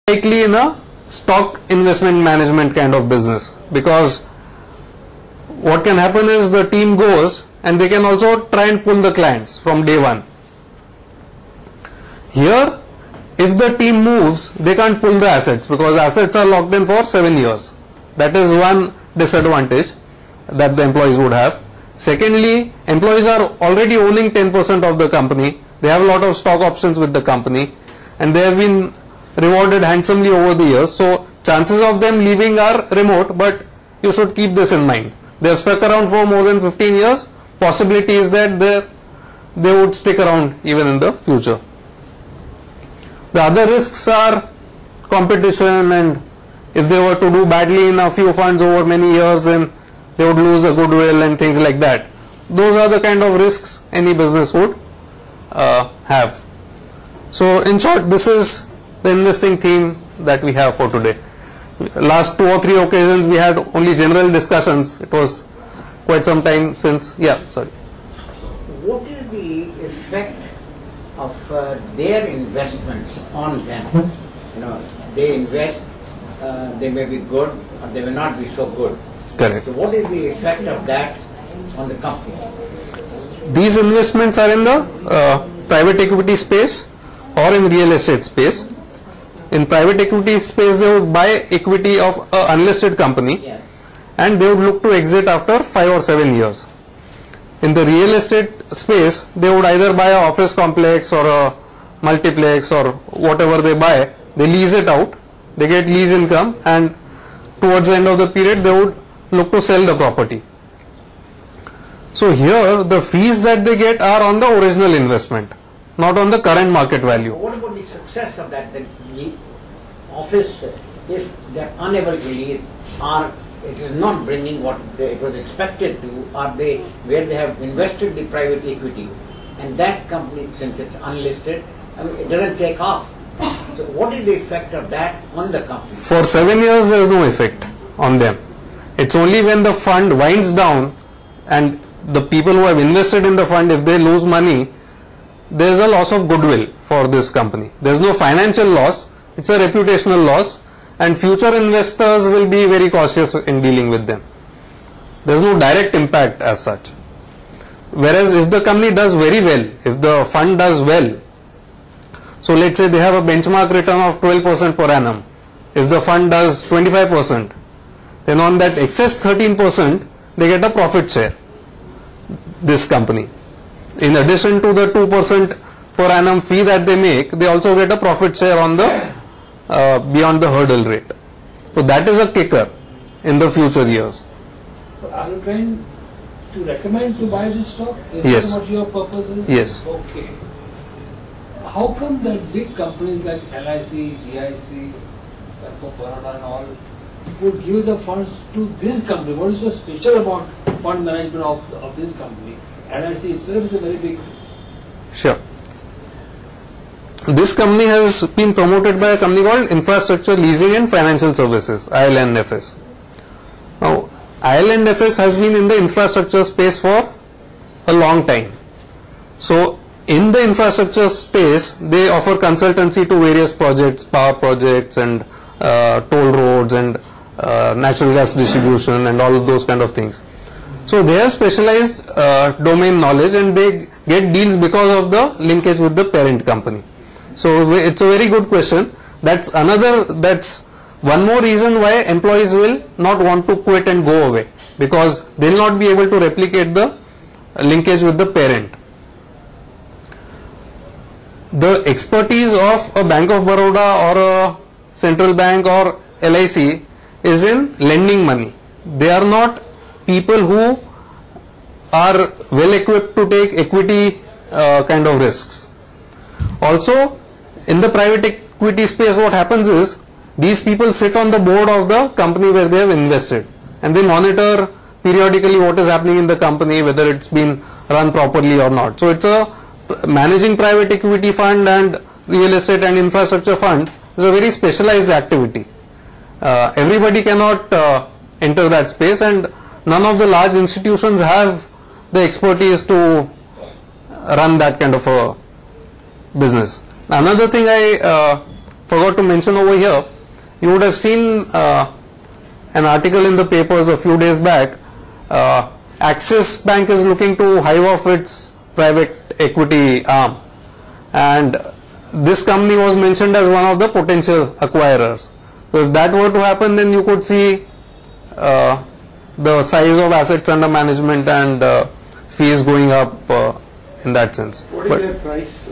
likely in a stock investment management kind of business, because what can happen is the team goes and they can also try and pull the clients from day one. Here, if the team moves, they can't pull the assets because assets are locked in for 7 years. That is one disadvantage that the employees would have. Secondly, employees are already owning 10% of the company. They have a lot of stock options with the company and they have been rewarded handsomely over the years. So chances of them leaving are remote, but you should keep this in mind. They have stuck around for more than 15 years. Possibility is that they would stick around even in the future. The other risks are competition, and if they were to do badly in a few funds over many years, then they would lose a goodwill and things like that. Those are the kind of risks any business would have. So in short, this is the investing theme that we have for today. Last 2 or 3 occasions we had only general discussions. It was quite some time since. Yeah, sorry. What is the effect of their investments on them? You know, they invest, they may be good or they may not be so good. Correct. So what is the effect of that on the company? These investments are in the private equity space or in real estate space. In private equity space, they would buy equity of an unlisted company, Yes. and they would look to exit after 5 or 7 years. In the real estate space, they would either buy an office complex or a multiplex or whatever they buy, they lease it out, they get lease income, and towards the end of the period, they would look to sell the property. So here, the fees that they get are on the original investment, not on the current market value. What about the success of that? The office, if they are unable to lease, or it is not bringing what it was expected to, or they where they have invested the private equity, and that company, since it's unlisted, I mean, it doesn't take off. So what is the effect of that on the company? For 7 years, there is no effect on them. It's only when the fund winds down and the people who have invested in the fund, if they lose money, there is a loss of goodwill for this company. There is no financial loss, it's a reputational loss, and future investors will be very cautious in dealing with them. There is no direct impact as such. Whereas if the company does very well, if the fund does well, so let's say they have a benchmark return of 12% per annum, if the fund does 25%, then on that excess 13%, they get a profit share, this company. In addition to the 2% per annum fee that they make, they also get a profit share on the beyond the hurdle rate. So that is a kicker in the future years. Are you trying to recommend to buy this stock? Is Yes. that what your purpose is? Yes. Okay. How come that big companies like LIC, GIC, Bank of Baroda and all would give the funds to this company? What is so special about fund management of this company? LIC itself is a very big. Sure. This company has been promoted by a company called Infrastructure Leasing and Financial Services, IL&FS. Now, IL&FS has been in the infrastructure space for a long time. So, in the infrastructure space, they offer consultancy to various projects, power projects and toll roads and natural gas distribution and all of those kind of things. So they have specialized domain knowledge and they get deals because of the linkage with the parent company. So it's a very good question. That's one more reason why employees will not want to quit and go away, because they will not be able to replicate the linkage with the parent. The expertise of a Bank of Baroda or a central bank or LIC is in lending money. They are not people who are well equipped to take equity kind of risks. Also, in the private equity space, what happens is these people sit on the board of the company where they have invested, and they monitor periodically what is happening in the company, whether it's been run properly or not. So it's a managing private equity fund and real estate and infrastructure fund is a very specialized activity. Everybody cannot enter that space, and none of the large institutions have the expertise to run that kind of a business. Another thing I forgot to mention over here, you would have seen an article in the papers a few days back. Axis Bank is looking to hive off its private equity arm, and this company was mentioned as one of the potential acquirers. So if that were to happen, then you could see the size of assets under management and fees going up in that sense. What is their price?